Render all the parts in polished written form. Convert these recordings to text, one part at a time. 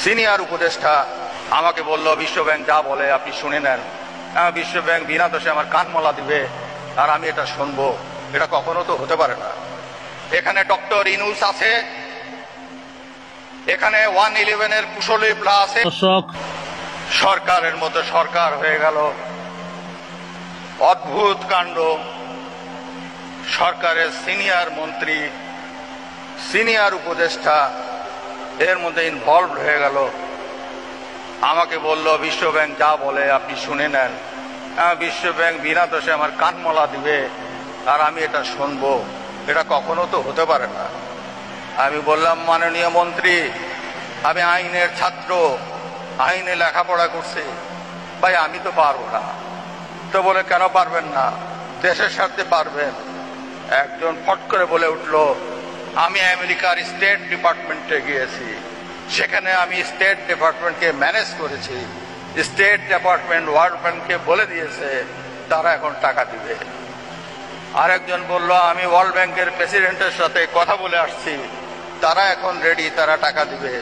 Senior উপদেষ্টা আমাকে বলল বিশ্বব্যাংক যা বলে আপনি শুনে নেন। বিশ্বব্যাংক বিনা দোষে আমার কানমলা দিবে আর আমি এটা শুনবো, এটা কখনো তো হতে পারে না। এখানে ডক্টর ইনুস আছে, এখানে 111-এর কুশলী প্লা আছে। সরকারের মতো সরকার হয়ে গেল, অদ্ভুত কাণ্ড। সরকারের সিনিয়র মন্ত্রী, সিনিয়র উপদেষ্টা এর মধ্যে ইনভলভ হয়ে গেল। আমাকে বলল বিশ্বব্যাংক যা বলে আপনি শুনে নেন। বিশ্বব্যাংক বিনা দোষে আমার কানমলা দিবে আর আমি এটা শুনবো, এটা কখনো তো হতে পারে না। আমি বললাম, মাননীয় মন্ত্রী, আমি আইনের ছাত্র, আইনে লেখাপড়া করছি, ভাই আমি তো পারবো না। তো বলে, কেন পারবেন না? দেশের স্বার্থে পারবেন। একজন ফট করে বলে উঠল, আমি আমেরিকার স্টেট ডিপার্টমেন্টে গিয়েছি, সেখানে আমি স্টেট ডিপার্টমেন্টকে ম্যানেজ করেছি। স্টেট ডিপার্টমেন্ট ওয়ার্ল্ড ব্যাংককে বলে দিয়েছে তারা এখন টাকা দিবে। আরেকজন বলল, আমি ওয়ার্ল্ড ব্যাংকের প্রেসিডেন্টের সাথে কথা বলে আসছি, তারা এখন রেডি, তারা টাকা দিবে।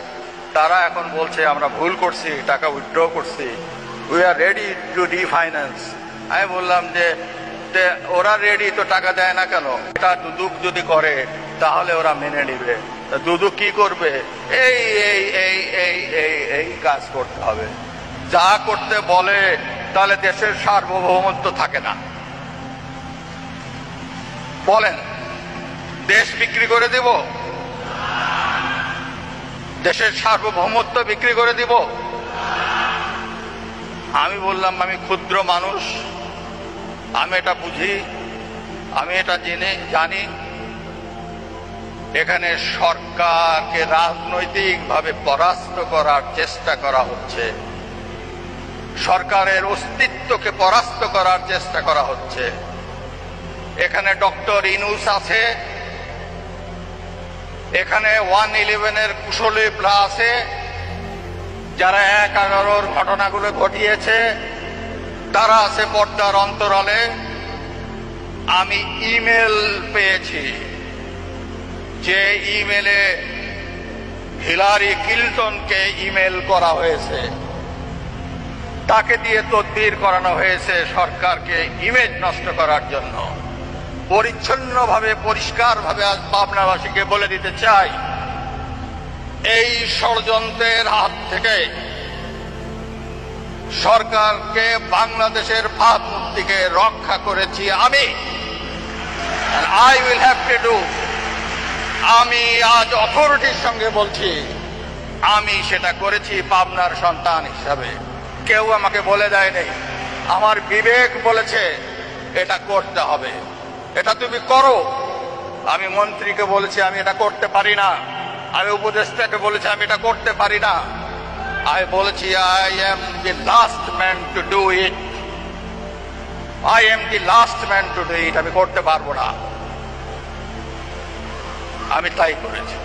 তারা এখন বলছে আমরা ভুল করছি, টাকা উইথড্র করছি, we are ready to refinance. আমি বললাম যে ওরা রেডি তো টাকা দেয় না কেন? এটা দুদক যদি করে তাহলে ওরা মেনে নিবে। দুদক কি করবে? এই এই এই এই এই এই কাজ করতে হবে। যা করতে বলে তাহলে দেশের সার্বভৌমত্ব থাকে না। বলেন, দেশ বিক্রি করে দিব? দেশের সার্বভৌমত্ব বিক্রি করে দিব? আমি বললাম, আমি ক্ষুদ্র মানুষ, আমি এটা বুঝি, আমি এটা জানি এখানে সরকারকে রাজনৈতিকভাবে পরাস্ত করার চেষ্টা করা হচ্ছে, সরকারের অস্তিত্বকে পরাস্ত করার চেষ্টা করা হচ্ছে। এখানে ডক্টর ইনুস আছে, এখানে 111-এর কুশলী প্লা আছে, যারা 1/11-র ঘটনাগুলো ঘটিয়েছে তারা আছে পর্দার অন্তরালে। আমি ইমেল পেয়েছি, যে ইমেলে হিলারি ক্লিনটনকে ইমেল করা হয়েছে, তাকে দিয়ে তদবির করানো হয়েছে সরকারকে ইমেজ নষ্ট করার জন্য। পরিচ্ছন্নভাবে, পরিষ্কারভাবে আজ পাবনাবাসীকে বলে দিতে চাই, এই ষড়যন্ত্রের হাত থেকে সরকারকে, বাংলাদেশের ভাবমূর্তিকে রক্ষা করেছি আমি। I will have to do. আমি আজ অথরিটির সঙ্গে বলছি, আমি সেটা করেছি পাবনার সন্তান হিসাবে। কেউ আমাকে বলে দেয়নি, আমার বিবেক বলেছে এটা করতে হবে, এটা তুমি করো। আমি মন্ত্রীকে বলেছি আমি এটা করতে পারি না, আমি উপদেষ্টাকে বলেছি আমি এটা করতে পারি না। আমি বলেছি I am the last man to do it, I am the last man to do it, আমি করতে পারবো না। আমি তাই করেছি।